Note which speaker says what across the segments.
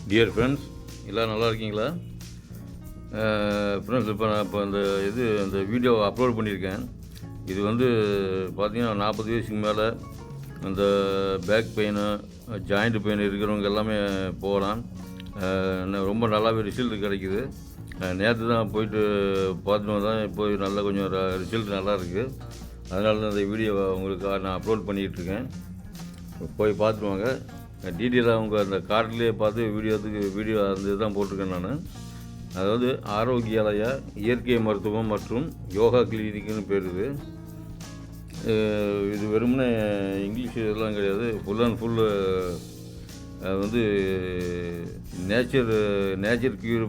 Speaker 1: Dear friends, எல்லோரும் நல்லா இருக்கீங்களா? ஃப்ரெண்ட்ஸ், இப்போ அந்த வீடியோ அப்லோட் பண்ணியிருக்கேன். இது பார்த்திங்கன்னா 40 வயசுக்கு மேலே அந்த பேக் பெயின், ஜாயிண்ட் பெயின் இருக்கிறவங்க எல்லாமே போகலாம். ரொம்ப நல்லாவே ரிசல்ட் கிடைக்குது. நேற்று தான் போயிட்டு பார்த்துட்டு வந்தேன். இப்போ நல்லா கொஞ்சம் ரிசல்ட் நல்லா இருக்குது. அதனால தான் இந்த வீடியோவை உங்களுக்கு நான் அப்லோட் பண்ணிகிட்ருக்கேன். போய் பார்த்துட்டு வாங்க. டீட்டெயிலாக அவங்க அந்த கார்ட்லேயே பார்த்து வீடியோ அந்த இதுதான் போட்டிருக்கேன் நான். அதாவது ஆரோக்கியாலயா இயற்கை மருத்துவம் மற்றும் யோகா கிளினிக்குன்னு பேர். இது வெறுமனே இங்கிலீஷ் இதெல்லாம் கிடையாது. Full and full nature cure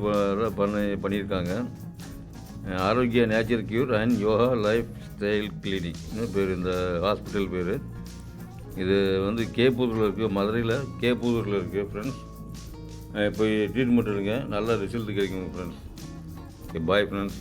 Speaker 1: பண்ணியிருக்காங்க. Arogya nature cure and yoga lifestyle கிளினிக்னு பேர் இந்த ஹாஸ்பிட்டல் பேர். இது கேப்பூரில் இருக்குது, மதுரையில் கேப்பூரில் இருக்குது ஃப்ரெண்ட்ஸ். போய் ட்ரீட்மெண்ட் எடுங்க, நல்ல ரிசல்ட் கிடைக்கும் ஃப்ரெண்ட்ஸ். Okay, bye friends.